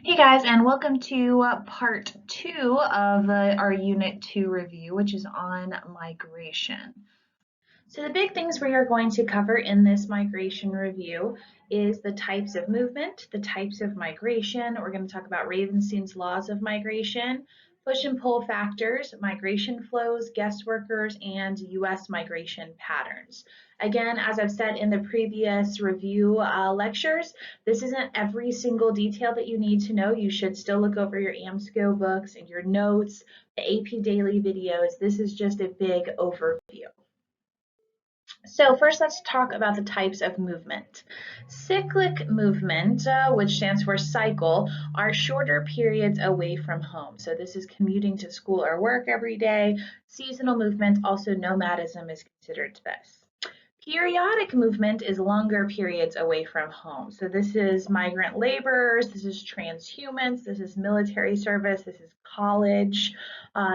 Hey guys, and welcome to part two of our Unit 2 review, which is on migration. So the big things we are going to cover in this migration review is the types of movement, the types of migration. We're going to talk about Ravenstein's laws of migration, push and pull factors, migration flows, guest workers, and U.S. migration patterns. Again, as I've said in the previous review lectures, this isn't every single detail that you need to know. You should still look over your AMSCO books and your notes, the AP Daily videos. This is just a big overview. So first, let's talk about the types of movement. Cyclic movement, which stands for cycle, are shorter periods away from home. So this is commuting to school or work every day. Seasonal movement, also nomadism, is considered this. Periodic movement is longer periods away from home. So this is migrant laborers, this is transhumance, this is military service, this is college.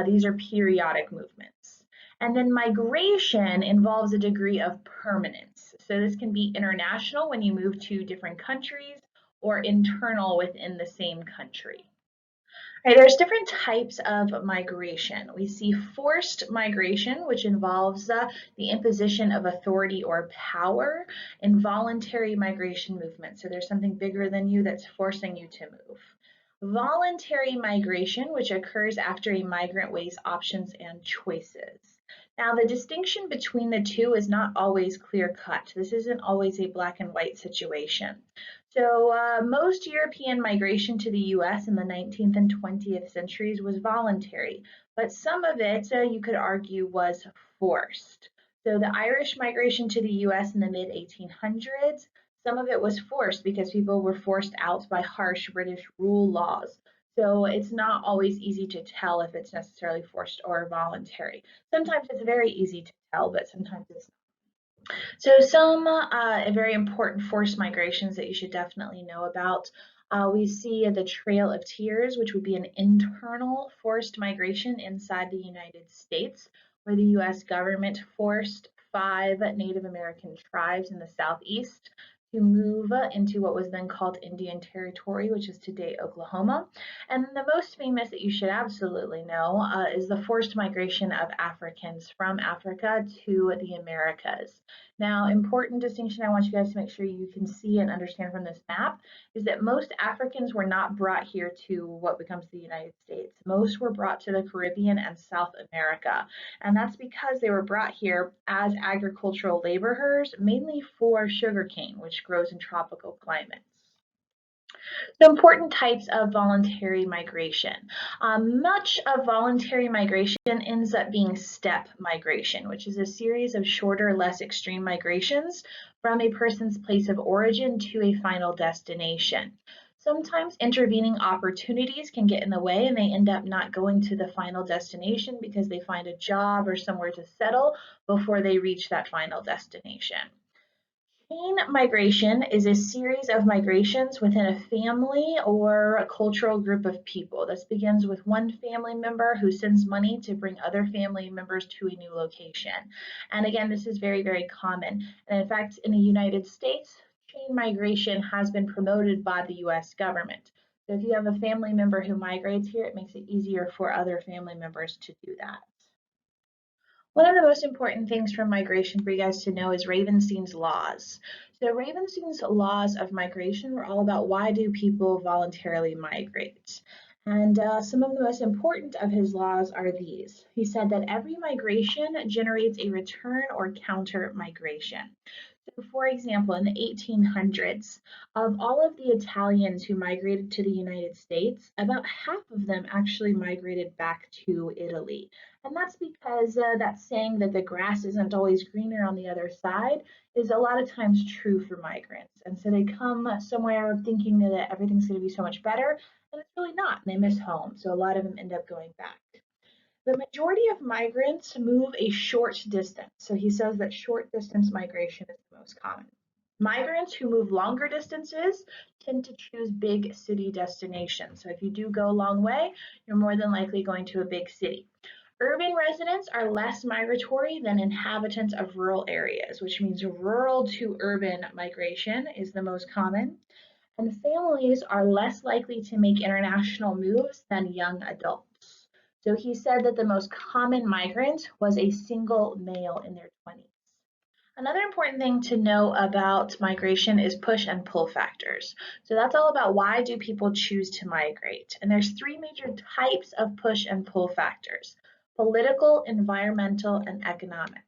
These are periodic movements. And then migration involves a degree of permanence. So this can be international when you move to different countries or internal within the same country. Right, there's different types of migration. We see forced migration, which involves the imposition of authority or power, involuntary migration movement. So there's something bigger than you that's forcing you to move. Voluntary migration, which occurs after a migrant weighs options and choices. Now, the distinction between the two is not always clear cut. This isn't always a black and white situation. So most European migration to the US in the 19th and 20th centuries was voluntary, but some of it, you could argue, was forced. So the Irish migration to the US in the mid 1800s, some of it was forced because people were forced out by harsh British rule laws. So it's not always easy to tell if it's necessarily forced or voluntary. Sometimes it's very easy to tell, but sometimes it's not. So some very important forced migrations that you should definitely know about. We see the Trail of Tears, which would be an internal forced migration inside the United States, where the US government forced 5 Native American tribes in the Southeast to move into what was then called Indian Territory, which is today Oklahoma. And the most famous that you should absolutely know is the forced migration of Africans from Africa to the Americas. Now, important distinction I want you guys to make sure you can see and understand from this map is that most Africans were not brought here to what becomes the United States. Most were brought to the Caribbean and South America. And that's because they were brought here as agricultural laborers, mainly for sugarcane, which grows in tropical climates. So important types of voluntary migration. Much of voluntary migration ends up being steppe migration, which is a series of shorter, less extreme migrations from a person's place of origin to a final destination. Sometimes intervening opportunities can get in the way and they end up not going to the final destination because they find a job or somewhere to settle before they reach that final destination. Chain migration is a series of migrations within a family or a cultural group of people. This begins with one family member who sends money to bring other family members to a new location. And again, this is very, very common. And in fact, in the United States, chain migration has been promoted by the US government. So if you have a family member who migrates here, it makes it easier for other family members to do that. One of the most important things from migration for you guys to know is Ravenstein's laws. So Ravenstein's laws of migration were all about why do people voluntarily migrate. And some of the most important of his laws are these. He said that every migration generates a return or counter migration. So for example, in the 1800s, of all of the Italians who migrated to the United States, about half of them actually migrated back to Italy. And that's because that saying that the grass isn't always greener on the other side is a lot of times true for migrants. And so they come somewhere thinking that everything's going to be so much better, and it's really not. And they miss home. So a lot of them end up going back. The majority of migrants move a short distance. So he says that short distance migration is the most common. Migrants who move longer distances tend to choose big city destinations. So if you do go a long way, you're more than likely going to a big city. Urban residents are less migratory than inhabitants of rural areas, which means rural to urban migration is the most common. And families are less likely to make international moves than young adults. So he said that the most common migrant was a single male in their 20s. Another important thing to know about migration is push and pull factors. So that's all about why do people choose to migrate. And there's three major types of push and pull factors: political, environmental, and economic.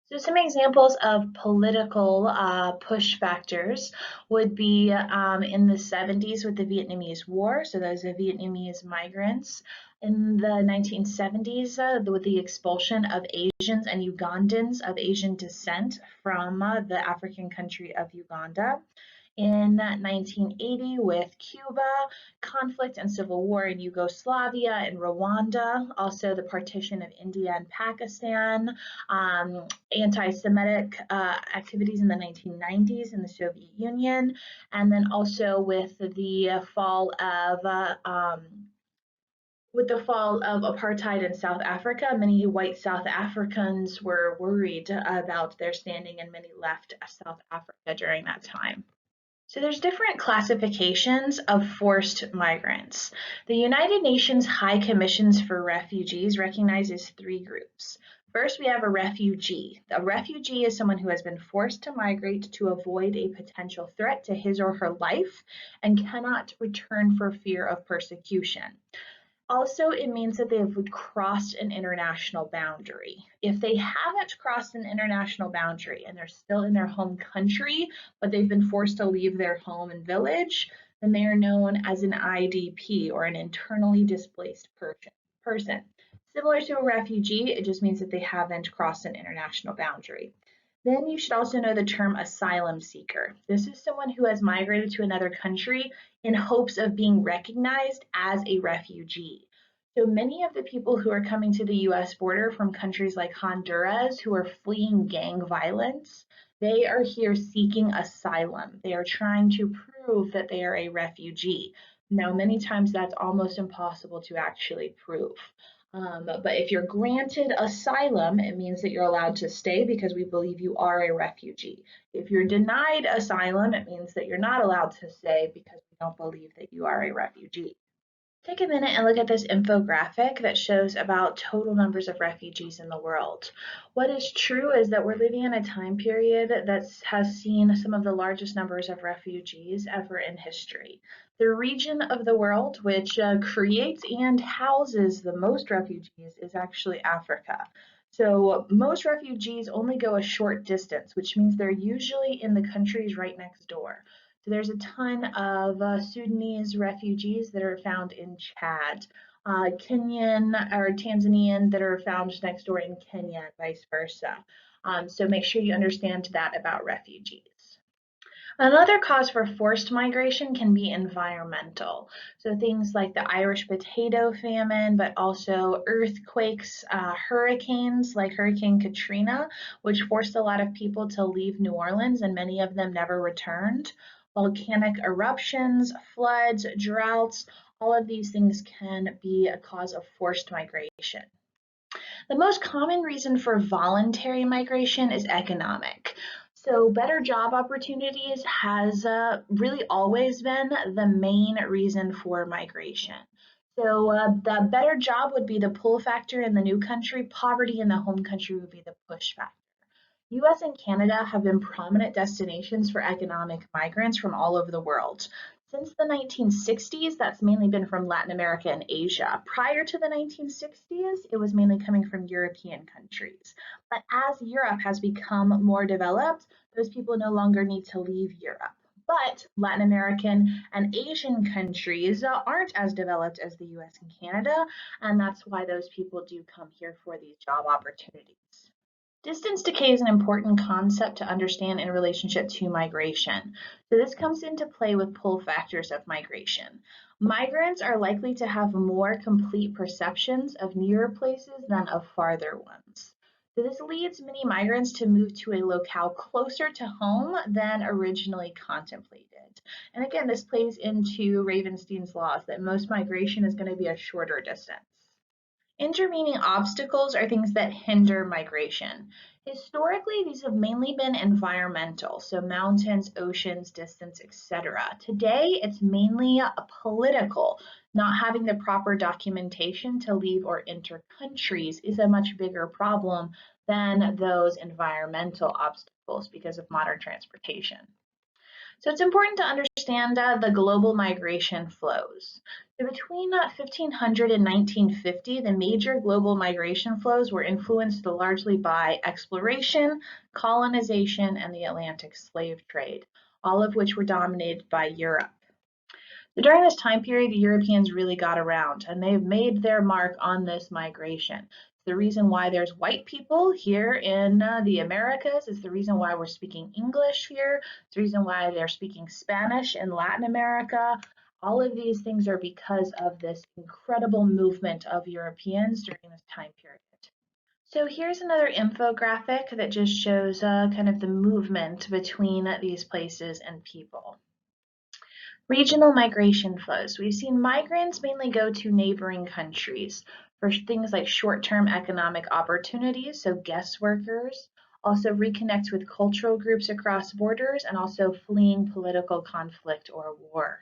So some examples of political push factors would be in the 70s with the Vietnamese War, so those are Vietnamese migrants. In the 1970s, with the expulsion of Asians and Ugandans of Asian descent from the African country of Uganda. In 1980 with Cuba, conflict and civil war in Yugoslavia and Rwanda, also the partition of India and Pakistan, anti-Semitic activities in the 1990s in the Soviet Union, and then also with the fall of apartheid in South Africa, many white South Africans were worried about their standing, and many left South Africa during that time. So there's different classifications of forced migrants. The United Nations High Commissions for Refugees recognizes three groups. First, we have a refugee. A refugee is someone who has been forced to migrate to avoid a potential threat to his or her life and cannot return for fear of persecution. Also, it means that they have crossed an international boundary. If they haven't crossed an international boundary and they're still in their home country, but they've been forced to leave their home and village, then they are known as an IDP, or an internally displaced person. Similar to a refugee, it just means that they haven't crossed an international boundary. Then you should also know the term asylum seeker. This is someone who has migrated to another country in hopes of being recognized as a refugee. So many of the people who are coming to the US border from countries like Honduras who are fleeing gang violence, they are here seeking asylum. They are trying to prove that they are a refugee. Now, many times that's almost impossible to actually prove. But if you're granted asylum, it means that you're allowed to stay because we believe you are a refugee. If you're denied asylum, it means that you're not allowed to stay because we don't believe that you are a refugee. Take a minute and look at this infographic that shows about total numbers of refugees in the world. What is true is that we're living in a time period that has seen some of the largest numbers of refugees ever in history. The region of the world which creates and houses the most refugees is actually Africa. So most refugees only go a short distance, which means they're usually in the countries right next door. So there's a ton of Sudanese refugees that are found in Chad, Kenyan or Tanzanian that are found next door in Kenya, and vice versa. So make sure you understand that about refugees. Another cause for forced migration can be environmental. So things like the Irish potato famine, but also earthquakes, hurricanes like Hurricane Katrina, which forced a lot of people to leave New Orleans, and many of them never returned. Volcanic eruptions, floods, droughts, all of these things can be a cause of forced migration. The most common reason for voluntary migration is economic. So better job opportunities has really always been the main reason for migration. So the better job would be the pull factor in the new country. Poverty in the home country would be the push factor. US and Canada have been prominent destinations for economic migrants from all over the world. Since the 1960s, that's mainly been from Latin America and Asia. Prior to the 1960s, it was mainly coming from European countries. But as Europe has become more developed, those people no longer need to leave Europe. But Latin American and Asian countries aren't as developed as the US and Canada, and that's why those people do come here for these job opportunities. Distance decay is an important concept to understand in relationship to migration. So this comes into play with pull factors of migration. Migrants are likely to have more complete perceptions of nearer places than of farther ones. So this leads many migrants to move to a locale closer to home than originally contemplated. And again, this plays into Ravenstein's laws that most migration is going to be a shorter distance. Intervening obstacles are things that hinder migration. Historically, these have mainly been environmental, so mountains, oceans, distance, etc. Today, it's mainly political. Not having the proper documentation to leave or enter countries is a much bigger problem than those environmental obstacles because of modern transportation. So it's important to understand the global migration flows. So between 1500 and 1950, the major global migration flows were influenced largely by exploration, colonization, and the Atlantic slave trade, all of which were dominated by Europe. During this time period, the Europeans really got around and they've made their mark on this migration. The reason why there's white people here in the Americas is the reason why we're speaking English here. It's the reason why they're speaking Spanish in Latin America. All of these things are because of this incredible movement of Europeans during this time period. So here's another infographic that just shows kind of the movement between these places and people. Regional migration flows. We've seen migrants mainly go to neighboring countries for things like short-term economic opportunities, so guest workers, also reconnect with cultural groups across borders, and also fleeing political conflict or war.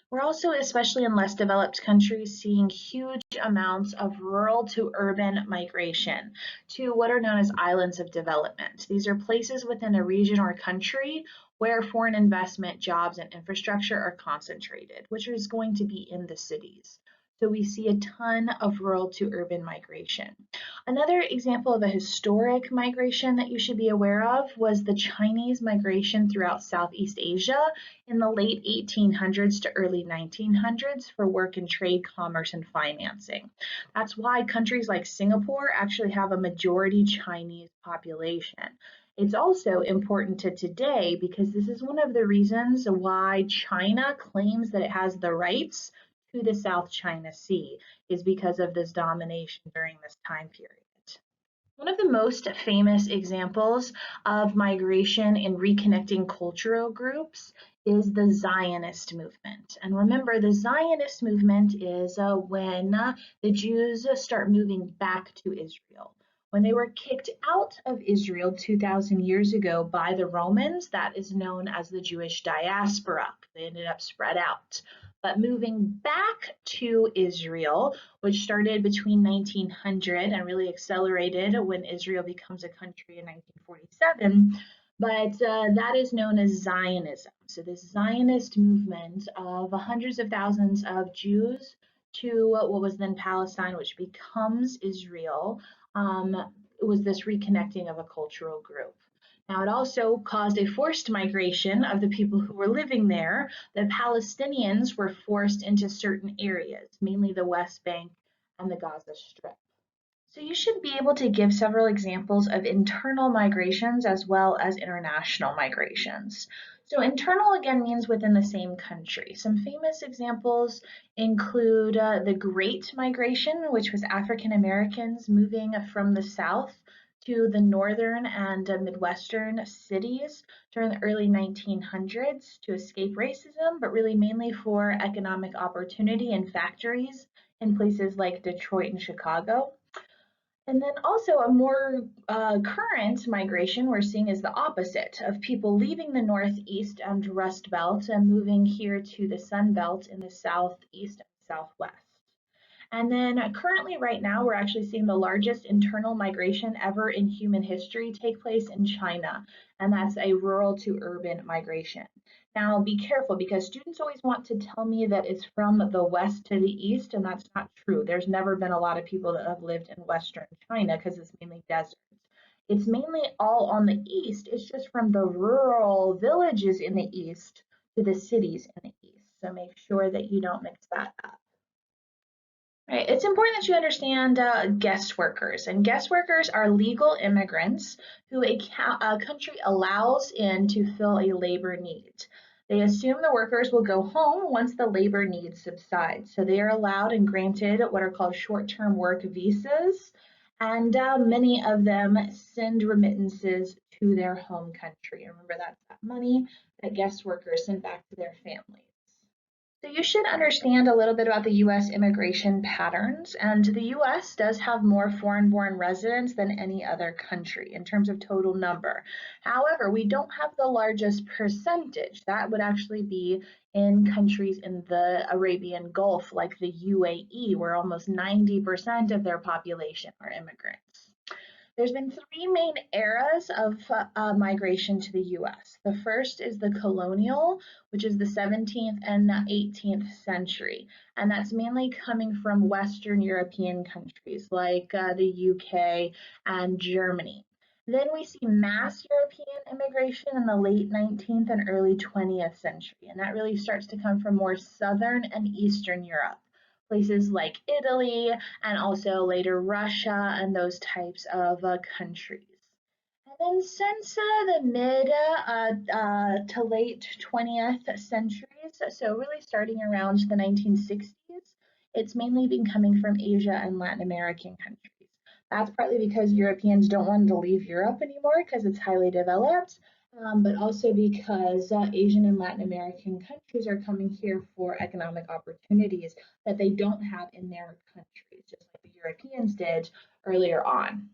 We're also, especially in less developed countries, seeing huge amounts of rural to urban migration to what are known as islands of development. These are places within a region or country where foreign investment, jobs, and infrastructure are concentrated, which is going to be in the cities. So we see a ton of rural to urban migration. Another example of a historic migration that you should be aware of was the Chinese migration throughout Southeast Asia in the late 1800s to early 1900s for work and trade, commerce, and financing. That's why countries like Singapore actually have a majority Chinese population. It's also important to today because this is one of the reasons why China claims that it has the rights to the South China Sea is because of this domination during this time period. One of the most famous examples of migration in reconnecting cultural groups is the Zionist movement. And remember, the Zionist movement is when the Jews start moving back to Israel. When they were kicked out of Israel 2,000 years ago by the Romans, that is known as the Jewish diaspora. They ended up spread out. But moving back to Israel, which started between 1900 and really accelerated when Israel becomes a country in 1947, but that is known as Zionism. So this Zionist movement of hundreds of thousands of Jews to what was then Palestine, which becomes Israel, was this reconnecting of a cultural group. Now, it also caused a forced migration of the people who were living there. The Palestinians were forced into certain areas, mainly the West Bank and the Gaza Strip. So you should be able to give several examples of internal migrations as well as international migrations. So internal again means within the same country. Some famous examples include the Great Migration, which was African Americans moving from the South to the northern and Midwestern cities during the early 1900s to escape racism, but really mainly for economic opportunity in factories in places like Detroit and Chicago. And then also a more current migration we're seeing is the opposite of people leaving the Northeast and Rust Belt and moving here to the Sun Belt in the Southeast and Southwest. And then currently right now, we're actually seeing the largest internal migration ever in human history take place in China, and that's a rural to urban migration. Now be careful because students always want to tell me that it's from the west to the east, and that's not true. There's never been a lot of people that have lived in Western China because it's mainly deserts. It's mainly all on the east. It's just from the rural villages in the east to the cities in the east. So make sure that you don't mix that up. Right. It's important that you understand guest workers. And guest workers are legal immigrants who a country allows in to fill a labor need. They assume the workers will go home once the labor needs subside. So they are allowed and granted what are called short-term work visas. And many of them send remittances to their home country. Remember, that's that money that guest workers send back to their families. So you should understand a little bit about the U.S. immigration patterns, and the U.S. does have more foreign-born residents than any other country in terms of total number. However, we don't have the largest percentage. That would actually be in countries in the Arabian Gulf, like the UAE, where almost 90% of their population are immigrants. There's been three main eras of migration to the US. The first is the colonial, which is the 17th and 18th century, and that's mainly coming from Western European countries like the UK and Germany. Then we see mass European immigration in the late 19th and early 20th century, and that really starts to come from more Southern and Eastern Europe, places like Italy and also later Russia and those types of countries. And then since the mid to late 20th centuries, so really starting around the 1960s, it's mainly been coming from Asia and Latin American countries. That's partly because Europeans don't want to leave Europe anymore because it's highly developed, but also because Asian and Latin American countries are coming here for economic opportunities that they don't have in their countries, just like the Europeans did earlier on.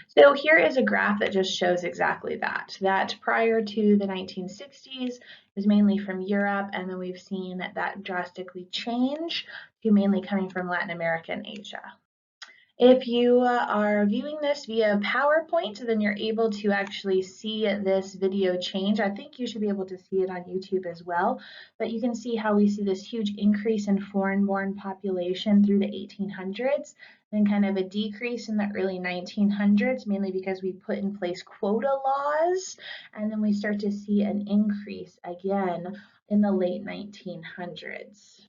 So here is a graph that just shows exactly that prior to the 1960s, it was mainly from Europe, and then we've seen that drastically change to mainly coming from Latin America and Asia. If you are viewing this via PowerPoint, then you're able to actually see this video change. I think you should be able to see it on YouTube as well, but you can see how we see this huge increase in foreign-born population through the 1800s, then kind of a decrease in the early 1900s, mainly because we put in place quota laws, and then we start to see an increase again in the late 1900s.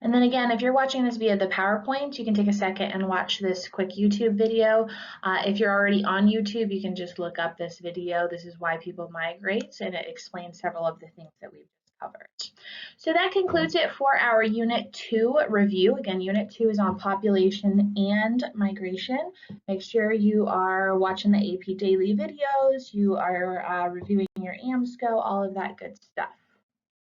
And then again, if you're watching this via the PowerPoint, you can take a second and watch this quick YouTube video. If you're already on YouTube, you can just look up this video. This is why people migrate, and it explains several of the things that we've just covered. So that concludes it for our Unit 2 review. Again, Unit 2 is on population and migration. Make sure you are watching the AP Daily videos, you are reviewing your AMSCO, all of that good stuff.